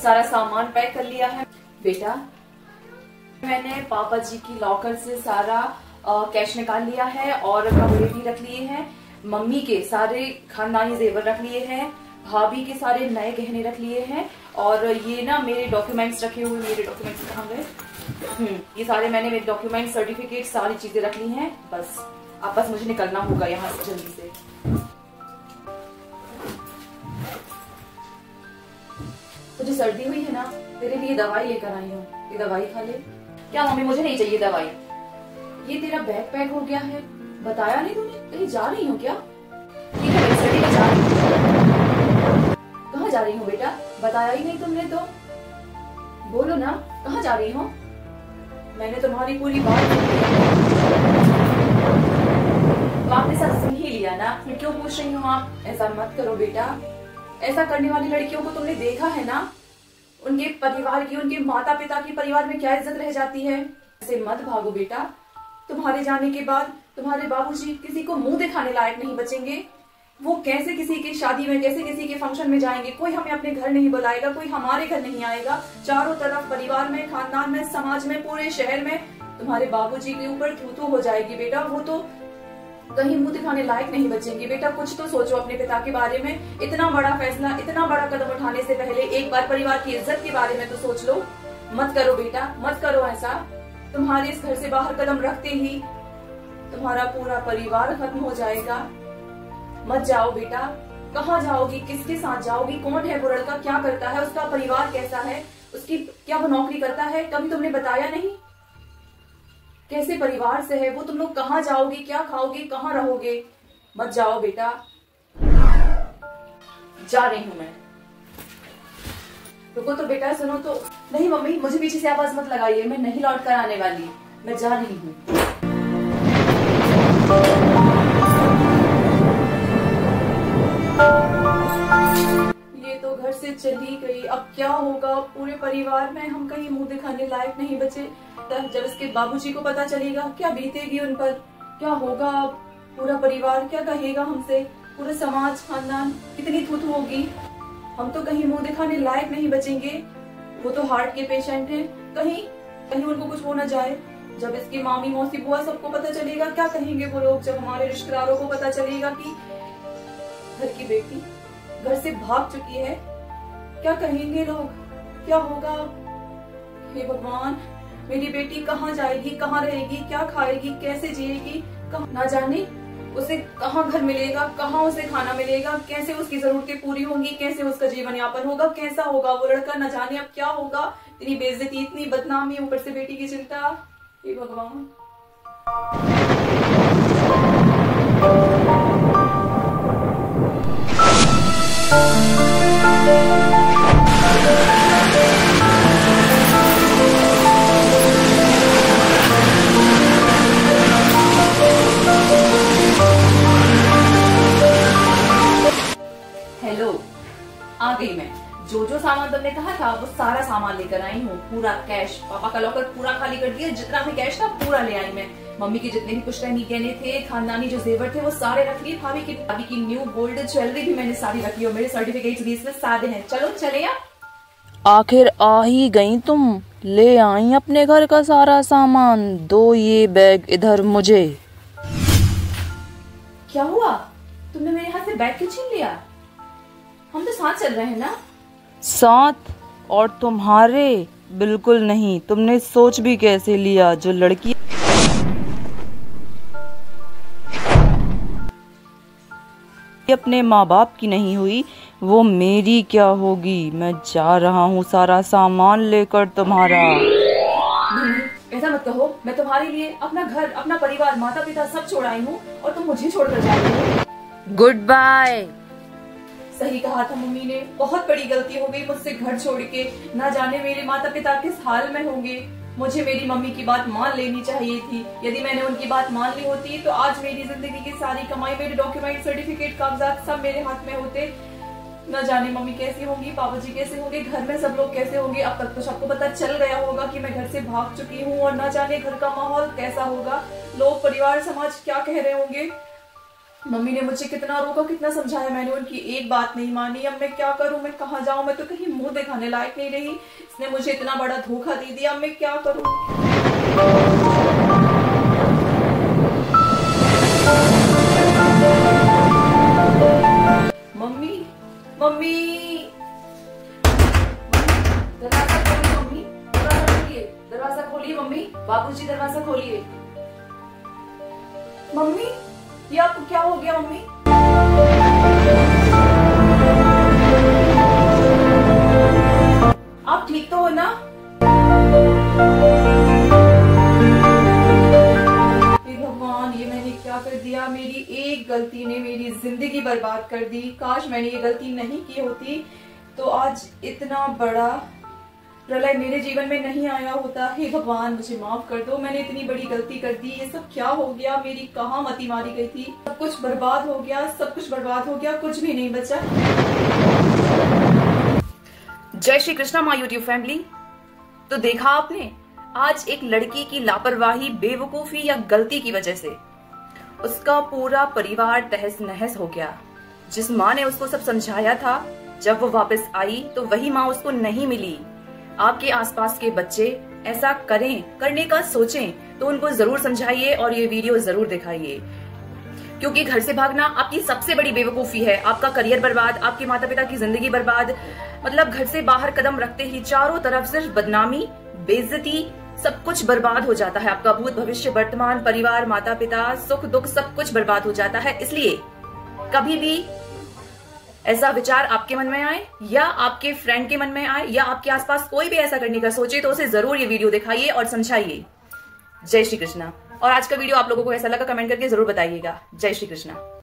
सारा सामान पैक कर लिया है बेटा। मैंने पापा जी की लॉकर से सारा कैश निकाल लिया है और कपड़े भी रख लिए हैं। मम्मी के सारे खानदानी जेवर रख लिए हैं। भाभी के सारे नए गहने रख लिए हैं। और ये ना मेरे डॉक्यूमेंट्स रखे हुए, मेरे डॉक्यूमेंट्स कहाँ गए? ये सारे मैंने मेरे डॉक्यूमेंट, सर्टिफिकेट, सारी चीजें रख ली हैं। बस मुझे निकलना होगा यहाँ से जल्दी से। तुझे सर्दी हुई है ना, तेरे लिए दवाई लेकर आई हूँ, ये दवाई खा ले। क्या मम्मी, मुझे नहीं चाहिए दवाई। ये तेरा बैग पैक हो गया है, बताया नहीं तूने? कहीं जा रही हो क्या? ठीक है, मैं स्टडी में जा रही हूँ। कहाँ जा रही हूँ बेटा? बताया ही नहीं तुमने तो। बोलो ना, कहाँ जा रही हो? मैंने तुम्हारी पूरी बात तो आपने सब सुन ही लिया ना, फिर क्यों पूछ रही हूँ आप? ऐसा मत करो बेटा। ऐसा करने वाली लड़कियों को तुमने देखा है ना, उनके परिवार की, उनके माता पिता की परिवार में क्या इज्जत रह जाती है। ऐसे मत भागो बेटा। तुम्हारे जाने के बाद तुम्हारे बाबूजी किसी को मुंह दिखाने लायक नहीं बचेंगे। वो कैसे किसी की शादी में, कैसे किसी के फंक्शन में जाएंगे। कोई हमें अपने घर नहीं बुलाएगा, कोई हमारे घर नहीं आएगा। चारों तरफ परिवार में, खानदान में, समाज में, पूरे शहर में तुम्हारे बाबूजी के ऊपर थू-थू हो जाएगी बेटा। वो तो कहीं मुंह दिखाने लायक नहीं बचेंगे बेटा। कुछ तो सोचो अपने पिता के बारे में। इतना बड़ा फैसला, इतना बड़ा कदम उठाने से पहले एक बार परिवार की इज्जत के बारे में तो सोच लो। मत करो बेटा, मत करो ऐसा। तुम्हारे इस घर से बाहर कदम रखते ही तुम्हारा पूरा परिवार खत्म हो जाएगा। मत जाओ बेटा। कहाँ जाओगी, किसके साथ जाओगी? कौन है वो लड़का, क्या करता है, उसका परिवार कैसा है, उसकी क्या वो नौकरी करता है? कभी तुमने बताया नहीं? कैसे परिवार से है वो? तुम लोग कहाँ जाओगे, क्या खाओगे, कहाँ रहोगे? मत जाओ बेटा। जा रही हूँ मैं। रुको तो बेटा, सुनो तो। नहीं मम्मी, मुझे पीछे से आवाज मत लगाइए, मैं नहीं लौट कर आने वाली, मैं जा रही हूँ। ये तो घर से चली गई, अब क्या होगा पूरे परिवार में? हम कहीं मुंह दिखाने लायक नहीं बचे। जब इसके बाबूजी को पता चलेगा, क्या बीतेगी उन पर, क्या होगा? पूरा परिवार क्या कहेगा हमसे, पूरा समाज, खानदान, कितनी थू-थू होगी। हम तो कहीं मुंह दिखाने लायक नहीं बचेंगे। वो तो हार्ट के पेशेंट हैं, कहीं उनको कुछ हो न जाए। जब इसकी मामी, मौसी, बुआ सबको पता चलेगा, क्या कहेंगे वो लोग? जब हमारे रिश्तेदारों को पता चलेगा कि घर की बेटी घर से भाग चुकी है, क्या कहेंगे लोग? क्या होगा? हे भगवान, मेरी बेटी कहाँ जाएगी, कहाँ रहेगी, क्या खाएगी, कैसे जिएगी? ना जाने उसे कहाँ घर मिलेगा, कहाँ उसे खाना मिलेगा, कैसे उसकी जरूरतें पूरी होंगी, कैसे उसका जीवन यापन होगा, कैसा होगा वो लड़का? न जाने अब क्या होगा। इतनी बेइज्जती, इतनी बदनामी, ऊपर से बेटी की चिंता। हे भगवान। हेलो, आ गई मैं। जो सामान तुमने कहा था वो सारा सामान लेकर आई हूँ। पूरा कैश, पापा का लॉकर पूरा खाली कर दिया। जितना भी कैश था पूरा ले आई मैं। मम्मी के जितने भी पुश्तैनी गहने थे, खानदानी जो जेवर थे, वो सारे रख लिए। भाभी की न्यू गोल्ड ज्वेलरी भी मैंने सारी रख ली और मेरे सर्टिफिकेट्स भी इसमें सारे हैं। चलो चले या? आखिर आ ही गई तुम, ले आई अपने घर का सारा सामान। दो ये बैग इधर मुझे। क्या हुआ? तुमने मेरे हाथ से बैग क्यों छीन लिया? हम तो साथ चल रहे हैं ना। साथ? और तुम्हारे? बिल्कुल नहीं। तुमने सोच भी कैसे लिया? जो लड़की अपने माँ बाप की नहीं हुई, वो मेरी क्या होगी? मैं जा रहा हूँ सारा सामान लेकर तुम्हारा। नहीं, ऐसा मत कहो। मैं तुम्हारे लिए अपना घर, अपना परिवार, माता पिता सब छोड़ आई हूँ और तुम मुझे छोड़कर जा रही हो। Goodbye. सही कहा था मम्मी ने, बहुत बड़ी गलती हो गई मुझसे घर छोड़ के। ना जाने मेरे माता पिता किस हाल में होंगे। मुझे मेरी मम्मी की बात मान लेनी चाहिए थी। यदि मैंने उनकी बात मान ली होती तो आज मेरी जिंदगी की सारी कमाई, मेरे डॉक्यूमेंट, सर्टिफिकेट, कागजात सब मेरे हाथ में होते। न जाने मम्मी कैसी होंगी, पापा जी कैसे होंगे, घर में सब लोग कैसे होंगे। अब तक तो सबको पता चल गया होगा कि मैं घर से भाग चुकी हूँ और न जाने घर का माहौल कैसा होगा। लोग, परिवार, समाज क्या कह रहे होंगे। मम्मी ने मुझे कितना रोका, कितना समझाया, मैंने उनकी एक बात नहीं मानी। अब मैं क्या करूं, मैं कहाँ जाऊं, मैं तो कहीं मुंह दिखाने लायक नहीं रही। इसने मुझे इतना बड़ा धोखा दे दिया, अब मैं क्या करूं। मम्मी, मम्मी, दरवाजा खोलिए। मम्मी, दरवाजा खोलिए, दरवाजा खोलिए। मम्मी, बाबूजी दरवाजा खोलिए। मम्मी, ये आपको क्या हो गया मम्मी? आप ठीक तो हो ना? हे भगवान, ये मैंने क्या कर दिया। मेरी एक गलती ने मेरी जिंदगी बर्बाद कर दी। काश मैंने ये गलती नहीं की होती तो आज इतना बड़ा प्रलय मेरे जीवन में नहीं आया होता। हे भगवान, मुझे माफ कर दो, मैंने इतनी बड़ी गलती कर दी। ये सब क्या हो गया, मेरी कहाँ मति मारी गई थी। सब कुछ बर्बाद हो गया, सब कुछ बर्बाद हो गया, कुछ भी नहीं बचा। जय Shri Krishna my YouTube family. तो देखा आपने, आज एक लड़की की लापरवाही, बेवकूफी या गलती की वजह से उसका पूरा परिवार तहस नहस हो गया। जिस माँ ने उसको सब समझाया था, जब वो वापस आई तो वही माँ उसको नहीं मिली। आपके आसपास के बच्चे ऐसा करने का सोचें तो उनको जरूर समझाइए और ये वीडियो जरूर दिखाइए, क्योंकि घर से भागना आपकी सबसे बड़ी बेवकूफी है। आपका करियर बर्बाद, आपके माता पिता की जिंदगी बर्बाद। मतलब घर से बाहर कदम रखते ही चारों तरफ सिर्फ बदनामी, बेइज्जती, सब कुछ बर्बाद हो जाता है। आपका भूत, भविष्य, वर्तमान, परिवार, माता पिता, सुख दुख सब कुछ बर्बाद हो जाता है। इसलिए कभी भी ऐसा विचार आपके मन में आए या आपके फ्रेंड के मन में आए या आपके आसपास कोई भी ऐसा करने का सोचे तो उसे जरूर ये वीडियो दिखाइए और समझाइए। जय श्री कृष्णा। और आज का वीडियो आप लोगों को ऐसा लगा कमेंट करके जरूर बताइएगा। जय श्री कृष्णा।